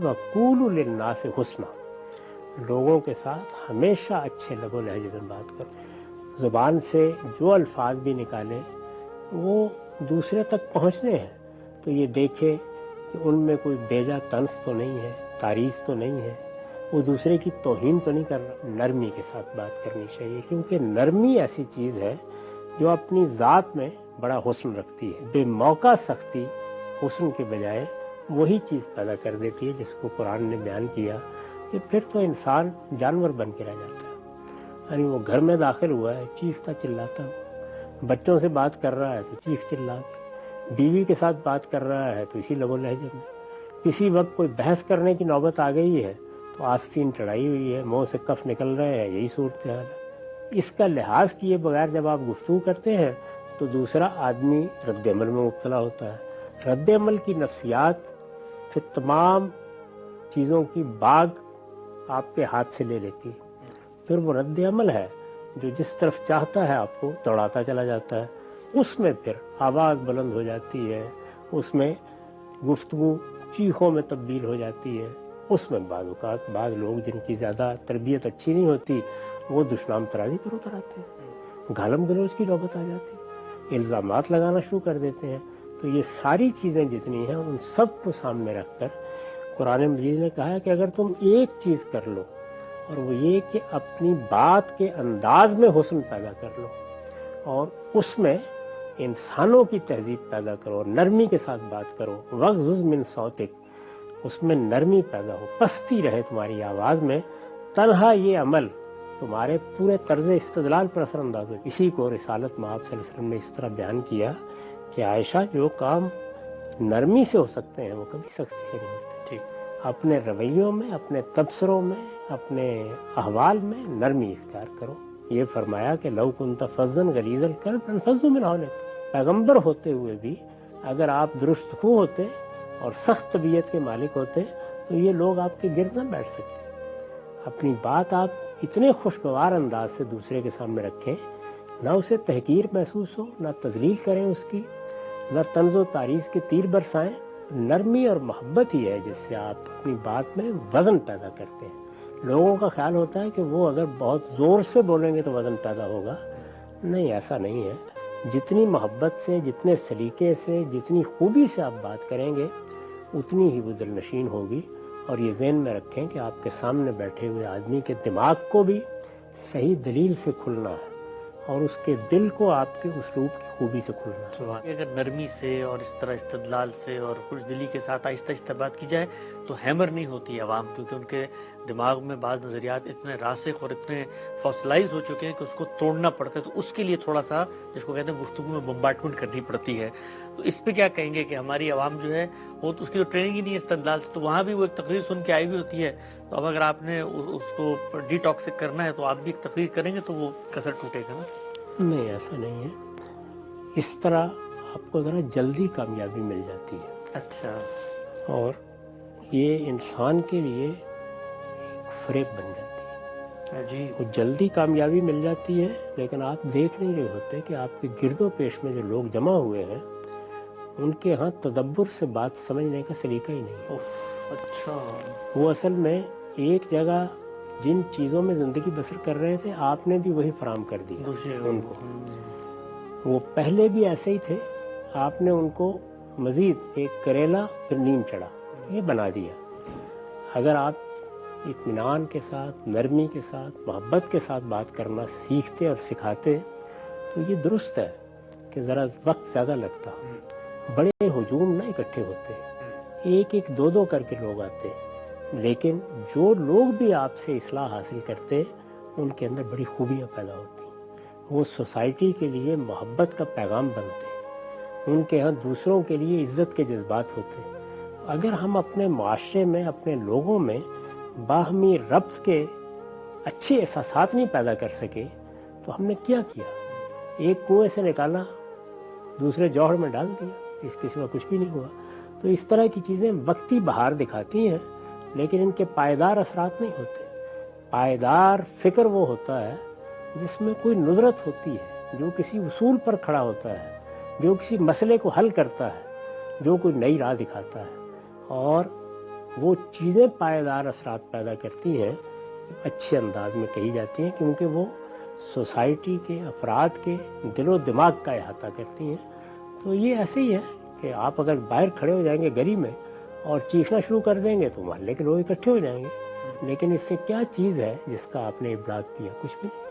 वक़ूलु लिन्नास हुस्ना, लोगों के साथ हमेशा अच्छे लबो लहजे में बात करो। ज़ुबान से जो अल्फाज भी निकालें वो दूसरे तक पहुँचने हैं तो ये देखे कि उनमें कोई बेजा तंस तो नहीं है, तारीज़ तो नहीं है, वो दूसरे की तौहीन तो नहीं कर रहा। नरमी के साथ बात करनी चाहिए, क्योंकि नरमी ऐसी चीज़ है जो अपनी ज़ात में बड़ा हुस्न रखती है। बेमौका सख्ती हुस्न के बजाय वही चीज़ पैदा कर देती है जिसको कुरान ने बयान किया कि फिर तो इंसान जानवर बन के रह जाता है। यानी वो घर में दाखिल हुआ है, चीखता चिल्लाता हुआ, बच्चों से बात कर रहा है तो चीख चिल्ला के, बीवी के साथ बात कर रहा है तो इसी लबो लहजे में, किसी वक्त कोई बहस करने की नौबत आ गई है तो आस्तीन चढ़ाई हुई है, मुँह से कफ निकल रहे हैं, यही सूरत हाल है। इसका लिहाज किए बगैर जब आप गुफ्तगू करते हैं तो दूसरा आदमी रद्द-ए-अमल में मुब्तला होता है। रद्द-ए-अमल की नफ्सियात फिर तमाम चीज़ों की बाग आपके हाथ से ले लेती है। फिर वो रद्द-ए-अमल है जो जिस तरफ चाहता है आपको दौड़ाता चला जाता है। उसमें फिर आवाज़ बुलंद हो जाती है, उसमें गुफ्तगू चीखों में तब्दील हो जाती है। उसमें बाज़ लोग जिनकी ज़्यादा तरबियत अच्छी नहीं होती वो दुश्मन तराजी पर उतर आते हैं, गालम गलौज की नौबत आ जाती है, इल्ज़ामात लगाना शुरू कर देते हैं। तो ये सारी चीज़ें जितनी हैं उन सब को सामने रखकर कुरान मजीद ने कहा है कि अगर तुम एक चीज़ कर लो और वो ये कि अपनी बात के अंदाज में हुस्न पैदा कर लो और उसमें इंसानों की तहजीब पैदा करो, नरमी के साथ बात करो, वग़्ज़ुज़ मिन सौतिक, उसमें नरमी पैदा हो, पस्ती रहे तुम्हारी आवाज़ में, तन्हा ये अमल तुम्हारे पूरे तर्ज़ इस्तदलाल पर असरअंदाज हो। इसी को रिसालत मआब सल्लल्लाहु अलैहि वसल्लम ने इस तरह बयान किया कि आयशा जो काम नरमी से हो सकते हैं वो कभी सख्ती से नहीं होते। ठीक, अपने रवैयों में, अपने तबसरों में, अपने अहवाल में नरमी इख्तियार करो। ये फरमाया कि लौ कुन्त फज़्ज़न गलीज़ल क़ल्ब लन्फ़ज़्ज़ू मिन हौलिक, पैगंबर होते हुए भी अगर आप दुरुस्तखू होते और सख्त तबीयत के मालिक होते तो ये लोग आपके गिर्द न बैठ सकते। अपनी बात आप इतने खुशगवार अंदाज से दूसरे के सामने रखें, ना उसे तहकीर महसूस हो, ना तज़लील करें उसकी, ना तंज़ो तारीज़ के तीर बरसाएं। नरमी और मोहब्बत ही है जिससे आप अपनी बात में वज़न पैदा करते हैं। लोगों का ख्याल होता है कि वो अगर बहुत ज़ोर से बोलेंगे तो वज़न पैदा होगा। नहीं, ऐसा नहीं है। जितनी मोहब्बत से, जितने सलीके से, जितनी खूबी से आप बात करेंगे उतनी ही वो दिलनशीन होगी। और ये ज़हन में रखें कि आपके सामने बैठे हुए आदमी के दिमाग को भी सही दलील से खुलना है और उसके दिल को आपके उसलूब की खूबी से खुलना है। अगर नरमी से और इस तरह इस्तदलाल से और खुशदिली के साथ आहिस्ता आहिस्ता बात की जाए तो हैमर नहीं होती आवाम, क्योंकि उनके दिमाग में बाज़ नज़रियात इतने रासिख और इतने फॉसिलाइज हो चुके हैं कि उसको तोड़ना पड़ता है। तो उसके लिए थोड़ा सा जिसको कहते हैं गुफ्तगू में बम्बार्टमेंट करनी पड़ती है। तो इस पे क्या कहेंगे कि हमारी आवाम जो है वो तो उसकी तो ट्रेनिंग ही नहीं है इस्तदलाल से, तो वहाँ भी वो एक तकरीर सुन के आई हुई होती है। तो अब अगर आपने उसको डिटॉक्सिक करना है तो आप भी एक तकरीर करेंगे तो वो कसर टूटेगा ना? नहीं, ऐसा नहीं है। इस तरह आपको ज़रा जल्दी कामयाबी मिल जाती है। अच्छा। और ये इंसान के लिए एक फ़रेब बन जाती है जी। वो जल्दी कामयाबी मिल जाती है, लेकिन आप देख नहीं रहे होते कि आपके गिरदो पेश में जो लोग जमा हुए हैं उनके यहाँ तदब्बुर से बात समझने का सलीका ही नहीं है। अच्छा। वो असल में एक जगह जिन चीज़ों में ज़िंदगी बसर कर रहे थे आपने भी वही फराम कर दिया उनको। वो पहले भी ऐसे ही थे, आपने उनको मज़ीद एक करेला फिर नीम चढ़ा ये बना दिया। अगर आप इत्मीनान के साथ, नरमी के साथ, मोहब्बत के साथ बात करना सीखते और सिखाते तो ये दुरुस्त है कि ज़रा वक्त ज़्यादा लगता, बड़े हुजूम ना इकट्ठे होते, एक एक दो दो करके लोग आते, लेकिन जो लोग भी आपसे इस्लाह हासिल करते उनके अंदर बड़ी खूबियाँ पैदा होती, वो सोसाइटी के लिए मोहब्बत का पैगाम बनते, उनके यहाँ दूसरों के लिए इज़्ज़त के जज्बात होते। अगर हम अपने माशरे में, अपने लोगों में बाहमी रब्त के अच्छे एहसासात नहीं पैदा कर सके तो हमने क्या किया? एक कुएं से निकाला, दूसरे जौहर में डाल दिया, इसके सिवा कुछ भी नहीं हुआ। तो इस तरह की चीज़ें वक्ती बहार दिखाती हैं, लेकिन इनके पायदार असरात नहीं होते। पायदार फ़िक्र वो होता है जिसमें कोई नुज़रत होती है, जो किसी उसूल पर खड़ा होता है, जो किसी मसले को हल करता है, जो कोई नई राह दिखाता है। और وہ چیزیں پائیدار اثرات پیدا کرتی ہیں اچھے انداز میں کہی جاتی ہیں، کیونکہ وہ سوسائٹی کے افراد کے دل و دماغ کا احاطہ کرتی ہیں۔ تو یہ ایسے ہی ہے کہ آپ اگر باہر کھڑے ہو جائیں گے گلی میں اور چیخنا شروع کر دیں گے تو محلے کے لوگ اکٹھے ہو جائیں گے، لیکن اس سے کیا چیز ہے جس کا آپ نے ابلاغ کیا؟ کچھ بھی نہیں۔